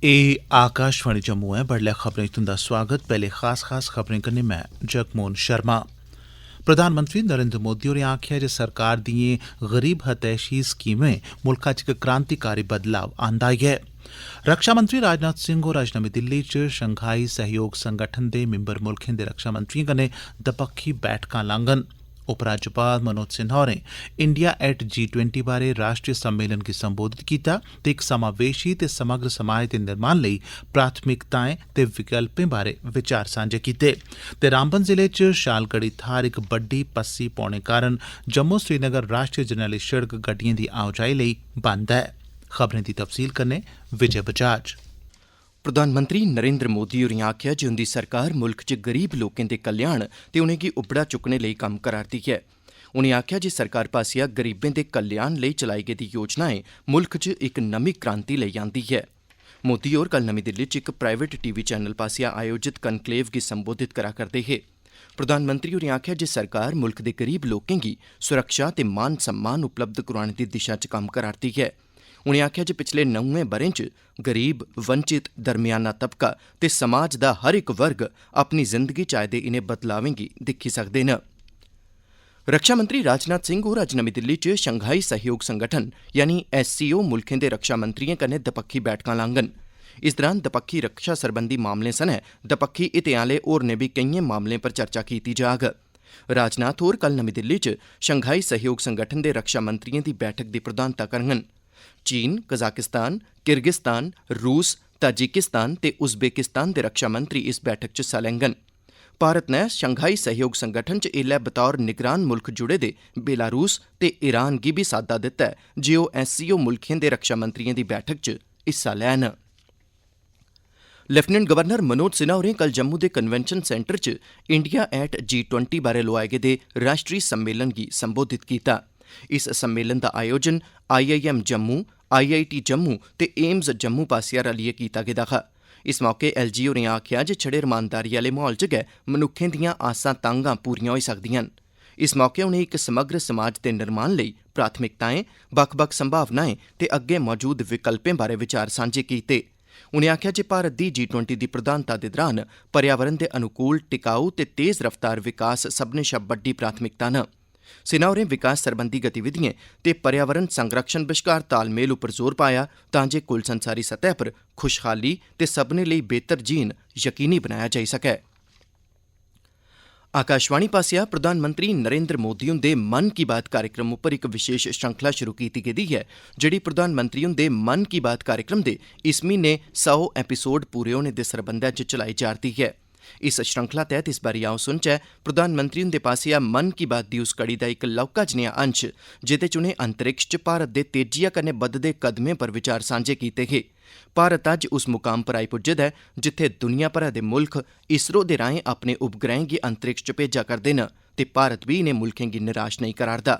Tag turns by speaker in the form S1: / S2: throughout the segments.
S1: एह् आकाशवाणी जम्मू ऐ। बडलै खबरें च तुंदा स्वागत। पैह्ले खास खबरें कन्नै मैं जगमोहन शर्मा। प्रधानमंत्री नरेंद्र मोदी होरें आखेआ जे सरकार दिएं गरीब हतैशी स्कीमें मुल्खा च इक क्रांतिकारी बदलाव आंदा ऐ। रक्षा मंत्री राजनाथ सिंह होर अज्ज नमीं दिल्ली च शंघाई सैह्योग संगठन दे मिंबर मुल्खें दे रक्षा मंत्रिएं कन्नै दपक्खी बैठकां लाङन। उपराज्यपाल मनोज सिन्हा होरें इंडिया एट G20 बारै राष्ट्रीय सम्मेलन गी संबोधित कीता ते इक समावेशी ते समग्र समाज दे निर्माण लेई प्राथमिकताएं ते विकल्पें बारै विचार सांझे कीते। ते रामबन जिले च शालगढ़ी थाह्र इक बड्डी पस्सी पौने कारण जम्मू श्रीनगर राष्ट्रीय जरनैली सड़क गड्डिएं दी आओजाई लेई बंद ऐ। खबरें दी तफसील कन्नै विजय बजाज।
S2: प्रधानमंत्री नरेंद्र मोदी होरें आखेआ जे उंदी सरकार मुल्ख च गरीब लोकें दे कल्याण ते उनेंगी उबड़ा चुक्कने लेई कम्म करा'रदी ऐ। उनें आखेआ जे सरकार पास्सेआ गरीबें दे कल्याण लेई चलाई गेदी योजनाएं मुल्ख च इक नमीं क्रांति लेई आंदी ऐ। मोदी होर कल नमीं दिल्ली च इक प्राइवेट टीवी चैनल पास्सेआ आयोजित कनक्लेव गी संबोधित करा करदे हे। प्रधानमंत्री होरें आखेआ जे सरकार मुल्ख दे गरीब लोकें गी सुरक्षा ते मान सम्मान उपलब्ध करोआने दी दिशा च कम्म करा'रदी ऐ। उनें आखेआ जे पिछले 9 ब'रें च गरीब, वंचित, दरम्याना तबका ते समाज दा हर इक वर्ग अपनी जिंदगी च आए दे इनें बदलावें गी दिक्खी सकदे न। रक्षा मंत्री राजनाथ सिंह होर अज्ज नमीं दिल्ली च शंघाई सैह्योग संगठन यानी SCO मुल्खें दे रक्षा मंत्रिएं कन्नै दपक्खी बैठकां लाङन। इस दौरान दपक्खी रक्षा सरबंधी मामलें सनै दपक्खी हितें आह्ले होरनें बी केइएं मामलें पर चर्चा कीती जाग। राजनाथ होर कल नमीं दिल्ली च शंघाई सैह्योग संगठन दे रक्षा मंत्रिएं दी बैठक दी प्रधानता करङन। चीन, कजाकिस्तान, किर्गिस्तान, रूस, ताजिकिस्तान ते उज़्बेकिस्तान दे रक्षा मंत्री इस बैठक च हिस्सा लैङन। भारत नै शंघाई सैह्योग संगठन च एल्लै बतौर निगरान मुल्ख जुड़े दे बेलारूस ते ईरान गी बी साद्दा दित्ता ऐ जे ओह् SCO मुल्खें दे रक्षा मंत्रिएं दी बैठक च हिस्सा लैन। लेफ्टिनेंट गवर्नर मनोज सिन्हा होरें कल जम्मू दे कन्वेंशन सेंटर च इंडिया एट G20 बारै लोआए गेदे राष्ट्री सम्मेलन गी संबोधित कीता। इस सम्मेलन दा आयोजन IIM जम्मू, IIT जम्मू ते एम्स जम्मू पास्सेआ रलियै कीता गेदा हा। इस मौके LG होरें आखेआ जे छड़े रमानदारी आह्ले माहौल च गै मनुक्खें दियां आसां तांगां पूरियां होई सकदियां न। इस मौके उनें इक समग्र समाज दे निर्माण लेई प्राथमिकताएं, बक्ख-बक्ख संभावनाएं ते अग्गें मौजूद विकल्पें बारै विचार सांझे कीते। उनें आखेआ जे भारत दी G20 दी प्रधानता दे दौरान पर्यावरण दे अनुकूल, टिकाऊ ते तेज रफ्तार विकास सभनें शा बड्डी प्राथमिकता न। सिन्हा होरें विकास सरबंधी गतिविधिएं ते पर्यावरण संरक्षण बश्कार तालमेल उप्पर जोर पाया तां जे कुल संसारी सतह पर खुशहाली ते सभनें लेई बेहतर जीन यकीनी बनाया जाई सकै। आकाशवाणी पास्सेआ प्रधानमंत्री नरेंद्र मोदी हुंदे मन की बात कार्यक्रम उप्पर इक विशेष श्रृंखला शुरू कीती गेदी ऐ जेह्ड़ी प्रधानमंत्री हुंदे मन की बात कार्यक्रम दे इस म्हीने 100 एपिसोड पूरे होने दे सरबंधै च चलाई जा'रदी ऐ। इस श्रृंखला तैह्त इस बारी आओ सुनचै प्रधानमंत्री हुंदे पास्सेआ मन की बात दी उस कड़ी दा इक लौह्का जनेहा अंश जेह्दे च उनें अंतरिक्ष च भारत दे तेजिया कन्नै बधदे कदमें पर विचार सांझे कीते हे। भारत अज्ज उस मुकाम पर आई पुज्जे दा ऐ जित्थै दुनिया भरै दे मुल्ख इसरो दे राहें अपने उपग्रहें गी अंतरिक्ष च भेजा करदे न ते भारत बी इनें मुल्खें गी निराश नेईं करा'रदा।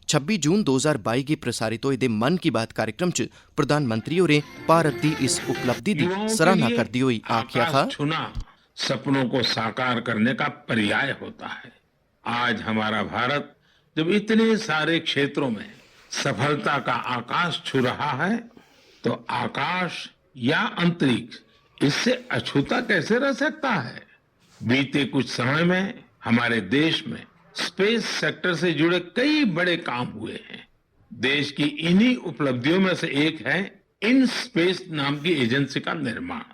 S2: 26 जून 2022 गी प्रसारित होए दे मन की बात कार्यक्रम च प्रधानमंत्री होरें भारत दी इस उपलब्धि दी सराहना करदे होई आखेआ हा,
S3: सपनों को साकार करने का पर्याय होता है। आज हमारा भारत जब इतने सारे क्षेत्रों में सफलता का आकाश छू रहा है तो आकाश या अंतरिक्ष इससे अछूता कैसे रह सकता है। बीते कुछ समय में हमारे देश में स्पेस सेक्टर से जुड़े कई बड़े काम हुए हैं। देश की इन्हीं उपलब्धियों में से एक है इन स्पेस नाम की एजेंसी का निर्माण।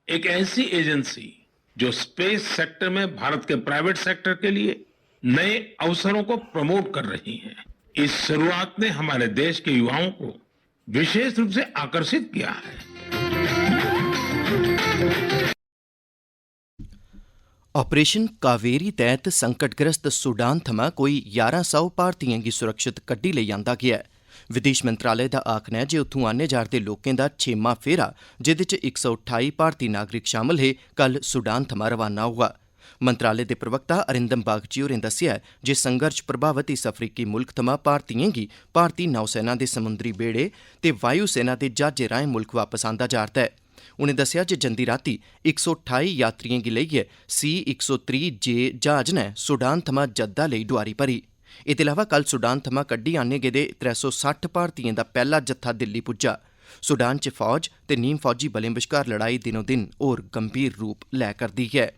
S3: एक ऐसी एजेंसी जो स्पेस सेक्टर में भारत के प्राइवेट सेक्टर के लिए नए अवसरों को प्रमोट कर रही है। इस शुरुआत ने हमारे देश के युवाओं को विशेष रूप से आकर्षित किया है।
S2: ऑपरेशन कावेरी तैह्त संकटग्रस्त सूडान थमां कोई 1100 भारतीयें गी सुरक्षित कड्ढी लेई आंदा गेआ ऐ। विदेश मंत्रालय दा आखना ऐ जे उत्थुं आने जा'रदे लोकें दा 6मां फेरा जेह्दे च 128 भारती नागरिक शामल हे कल सूडान थमां रवाना होआ। मंत्रालय दे प्रवक्ता अरिंदम बागची होरें दस्सेआ जे संघर्ष प्रभावित इस अफ्रीकी मुल्ख थमां भारतीयें गी भारती नौसेना दे समुंदरी बेड़े ते वायु सेना दे ज्हाजें राहें मुल्ख वापस आंदा जा'रदा ऐ। उनें दस्सेआ जे जंदी रातीं 128 यात्रियें गी लेइयै C-130J ज्हाज नै सूडान थमां जद्दा लेई डोआरी भरी। एह्दे अलावा कल सूडान थमां कड्ढी आने गेदे 360 भारतीयें दा पैह्ला जत्था दिल्ली पुज्जा। सूडान च फौज ते नीम फौजी बलें बश्कार लड़ाई दिनों दिन होर गंभीर रूप लै करदी ऐ।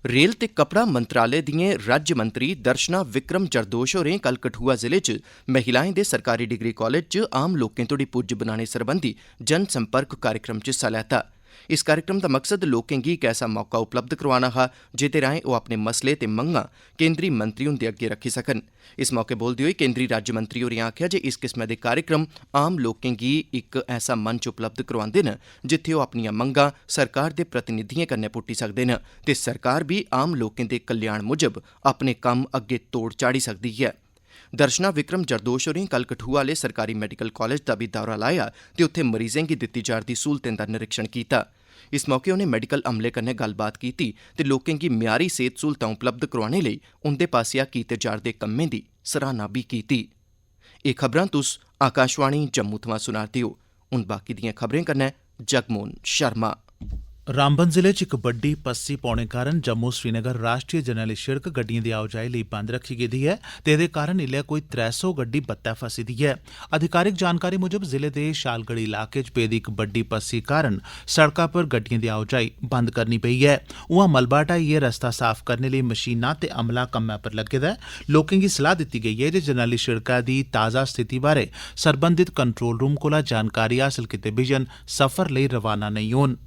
S2: रेल ते कपड़ा मंत्रालय दिएं राज्य मंत्री दर्शना विक्रम जरदोश होरें कल कठुआ जिले च महिलाएं दे सरकारी डिग्री कॉलेज च आम लोकें तोड़ी पुज्ज बनाने सरबंधी जन संपर्क कार्यक्रम च हिस्सा लैता। इस कार्यक्रम दा मकसद लोकें गी इक ऐसा मौका उपलब्ध करोआना हा जेह्दे राएं ओह् अपने मसले ते मंगां केंद्री मंत्री हुंदे अग्गे रक्खी सकन। इस मौके बोलदे होई केंद्री राज्य मंत्री होरें आखेआ जे इस किस्मै दे कार्यक्रम आम लोकें गी इक ऐसा मंच उपलब्ध करोआंदे न जित्थै ओह् अपनियां मंगां सरकार दे प्रतिनिधिएं कन्नै पुट्टी सकदे न ते सरकार बी आम लोकें दे कल्याण मुजब अपने कम्म अग्गे तोड़ चाढ़ी सकदी ऐ। दर्शना विक्रम जरदोश होरें कल कठुआ आह्ले सरकारी मैडिकल कॉलेज दा बी दौरा लाया ते उत्थे मरीजें गी दित्ती जा'रदी स्हूलतें दा निरीक्षण कीता। इस मौके उनें मैडिकल अमले कन्नै गल्लबात कीती ते लोकें गी म्यारी सेहत स्हूलतां उपलब्ध करोआने लेई उंदे पास्सेआ कीते जा'रदे कम्में दी सराहना बी कीती। एह् खबरां तुस आकाशवाणी जम्मू थमां सुना'रदे ओ। हुन बाकी दिएं खबरें कन्नै जगमोहन शर्मा।
S1: रामबन जिले च इक बड्डी पस्सी पौने कारण जम्मू श्रीनगर राष्ट्रीय जरनैली शिड़क गड्डिएं दी आओजाई लेई बंद रखी गेदी ऐ ते एह्दे कारण इल्लै कोई 300 गड्डी बत्तै फसी दी ऐ। अधिकारिक जानकारी मुजब जिले दे शालगढ़ी इलाके च पेदी इक बड्डी पस्सी कारण सड़का पर गड्डिएं दी आओजाई बंद करनी पेई ऐ। उआं मलबा हटाइयै रस्ता साफ करने लेई मशीनां ते अमला कम्मै पर लग्गे दा ऐ। लोकें गी सलाह दित्ती गेई ऐ जे जरनैली शिड़का दी ताज़ा स्थिति बारै सरबंधित कंट्रोल रूम कोला जानकारी हासल कीते बिजन सफर लेई रवाना नेईं होन।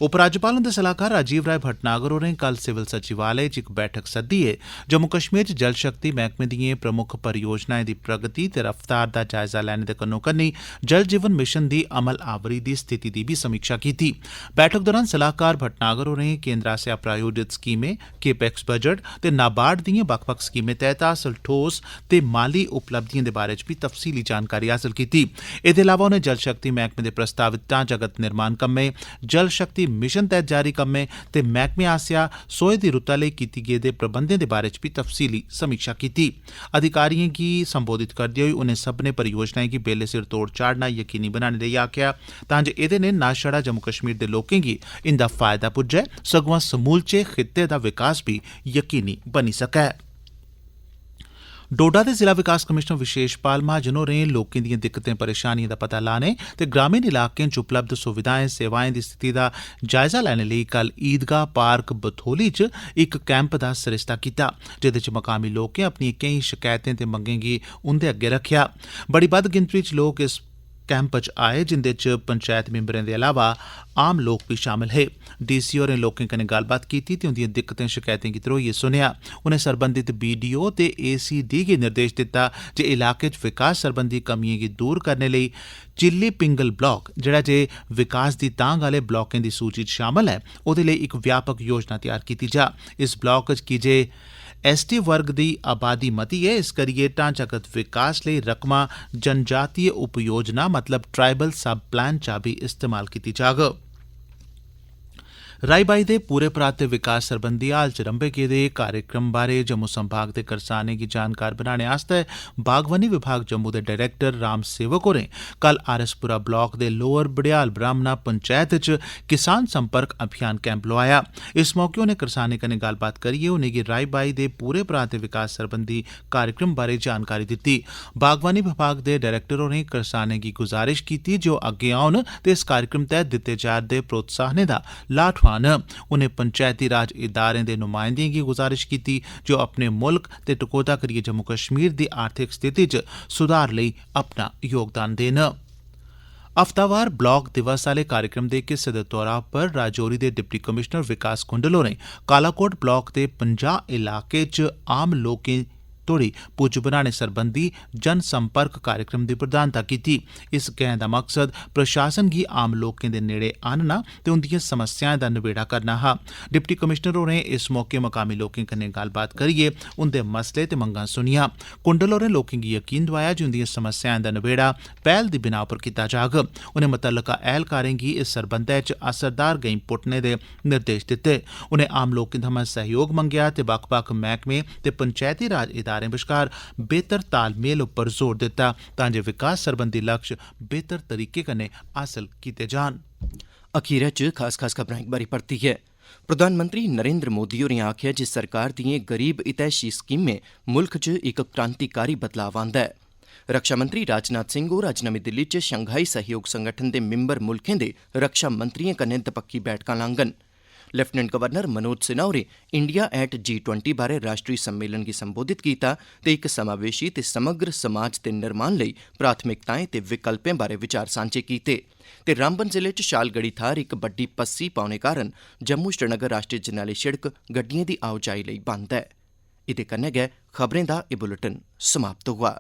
S1: उपराज्यपाल हुंदे सलाहकार राजीव राय भटनागर होरें कल सिविल सचिवालय च इक बैठक सद्दिए जम्मू कश्मीर च जल शक्ति मैह्कमे दिएं प्रमुख परियोजनाएं दी प्रगति ते रफ्तार दा जायजा लैने दे कन्नो-कन्नी जल जीवन मिशन दी अमल आवरी दी स्थिति दी बी समीक्षा कीती। बैठक दौरान सलाहकार भटनागर होरें केंद्र आसेआ प्रायोजित स्कीमें, केपेक्स बजट ते नाबार्ड दिएं बक्ख-बक्ख स्कीमें तैह्त हासल ठोस ते माली उपलब्धिएं दे बारे च बी तफसीली जानकारी हासल कीती। एह्दे अलावा उनें जल शक्ति मैह्कमे दे प्रस्तावित ढांचागत निर्माण कम्में, जल शक्ति मिशन तैह्त जारी कम्में ते मैह्कमे आसेआ सोहे दी रुत्ता लेई कीती गेदे प्रबंधें दे बारे च बी तफसीली समीक्षा कीती। अधिकारिएं गी संबोधित करदे होई उनें सब्भनें परियोजनाएं गी बेल्ले सिर तोड़ चाढ़ना यकीनी बनाने लेई आखेआ तां जे एह्दे नै न छड़ा जम्मू कश्मीर दे लोकें गी इंदा फायदा पुज्जै सगुआं समूलचे खित्ते दा विकास बी यकीनी बनी सकै। डोडा दे जिला विकास कमिशनर विशेषपाल महाजन होरें लोकें दिएं दिक्कतें परेशानिएं दा पता लाने ते ग्रामीण इलाकें च उपलब्ध सुविधाएं सेवाएं दी स्थिति दा जायजा लैने लेई कल ईदगाह पार्क बथोली च इक कैंप दा सरिस्ता कीता जेह्दे च मकामी लोकें अपनिएं केईं शकैतें ते मंगें गी उंदे अग्गे रखेआ। बड़ी बद्ध गिनतरी च लोक इस कैंप च आए जिंदे च पंचैत मिंबरें दे अलावा आम लोक बी शामल हे। डीसी होरें लोकें कन्नै गल्लबात कीती ते उंदिएं दिक्कतें शकैतें गी धरोइयै सुनेआ। उनें सरबंधित बीडीओ ते एसीडी गी निर्देश दित्ता जे इलाके च विकास सरबंधी कमियें गी दूर करने लेई चिल्ली पिंगल ब्लॉक जेह्ड़ा जे विकास दी तांग आह्ले ब्लॉकें दी सूची च शामल ऐ ओह्दे लेई इक व्यापक योजना तैयार कीती जा। इस ब्लॉक च कीजे एसटी वर्ग दी आबादी मती ऐ इस करियै ढांचागत विकास लेई रकमा जनजातीय उपयोजना मतलब ट्राइबल सब प्लान चा बी इस्तेमाल कीती जाग। राई बाई दे पूरे पराते विकास सरबंधी हाल च रंभे गेदे कार्यक्रम बारै जम्मू संभाग दे करसानें गी जानकार बनाने आस्तै बागवानी विभाग जम्मू दे डायरेक्टर राम सेवक होरें कल आरएसपुरा ब्लॉक दे लोअर बड़याल ब्राह्मणा पंचैत च किसान संपर्क अभियान कैंप लोआया। इस मौके उनें करसानें कन्नै गल्लबात करियै उनेंगी राई बाई दे पूरे पराते विकास सरबंधी कार्यक्रम बारै जानकारी दित्ती। बागवानी विभाग दे डायरेक्टर होरें करसानें गी गुजारिश कीती जे ओह् अग्गे औन ते इस कार्यक्रम तैह्त दित्ते जा'रदे प्रोत्साहनें दा लाह् उनें पंचैती राज इदारें दे नुमाइंदें गी गुजारिश कीती जो अपने मुल्क ते टकोह्दा करियै जम्मू कश्मीर दी आर्थिक स्थिति च सुधार लेई अपना योगदान देन। हफ्तावार ब्लॉक दिवस आह्ले कार्यक्रम दे इक हिस्से दे तौरा पर राजौरी दे डिप्टी कमिशनर विकास कुंडल होरें कालाकोट ब्लॉक दे 50 इलाके च आम लोकें तोड़ी पुज्ज बनाने सरबंधी जन संपर्क कार्यक्रम दी प्रधानता कीती। इस गैं दा मकसद प्रशासन गी आम लोकें दे नेड़े आह्नना ते उंदिएं समस्याएं दा नबेड़ा करना हा। डिप्टी कमिशनर होरें इस मौके मकामी लोकें कन्नै गल्लबात करियै उंदे मसले ते मंगां सुनियां। कुंडल होरें लोकें गी यकीन दोआया जे उंदिएं समस्याएं दा नबेड़ा पैह्ल दी बिनाह् पर कीता जाग। उनें मुतल्लका ऐह्लकारें गी इस सरबंधै च असरदार गैंई पुट्टने दे निर्देश दित्ते। उनें आम लोकें थमां सहयोग मंगेआ ते बक्ख-बक्ख मैह्कमें ते पंचैती राज इदारें बश्कार बेहतर तालमेल उप्पर जोर दित्ता तां जे विकास सरबंधी लक्ष्य बेहतर तरीके कन्नै हासल कीते जान।
S2: अखीरै च खास खबरां इक बारी परतियै प्रधानमंत्री नरेंद्र मोदी होरें आखेआ जे सरकार दिएं गरीब हितैषी स्कीमें मुल्ख च इक क्रांतिकारी बदलाव आंदा ऐ। रक्षा मंत्री राजनाथ सिंह होर अज्ज नमीं दिल्ली च शंघाई सहयोग संगठन दे मिंबर मुल्खें दे रक्षा मंत्रियें कन्नै दपक्खी बैठकां लाङन। लेफ्टिनेंट गवर्नर मनोज सिन्हा होरें इंडिया एट G20 बारै राष्ट्रीय सम्मेलन गी संबोधित कीता ते इक समावेशी ते समग्र समाज दे निर्माण लेई प्राथमिकताएं ते विकल्पें बारै विचार सांझे कीते। ते रामबन जिले च शालगढ़ी थाह्र इक बड्डी पस्सी पौने कारण जम्मू श्रीनगर राष्ट्रीय जरनैली शिड़क गड्डिएं दी आओजाई लेई बंद ऐ। इदे कन्नै गै खबरें दा एह् बुलेटिन समाप्त होआ।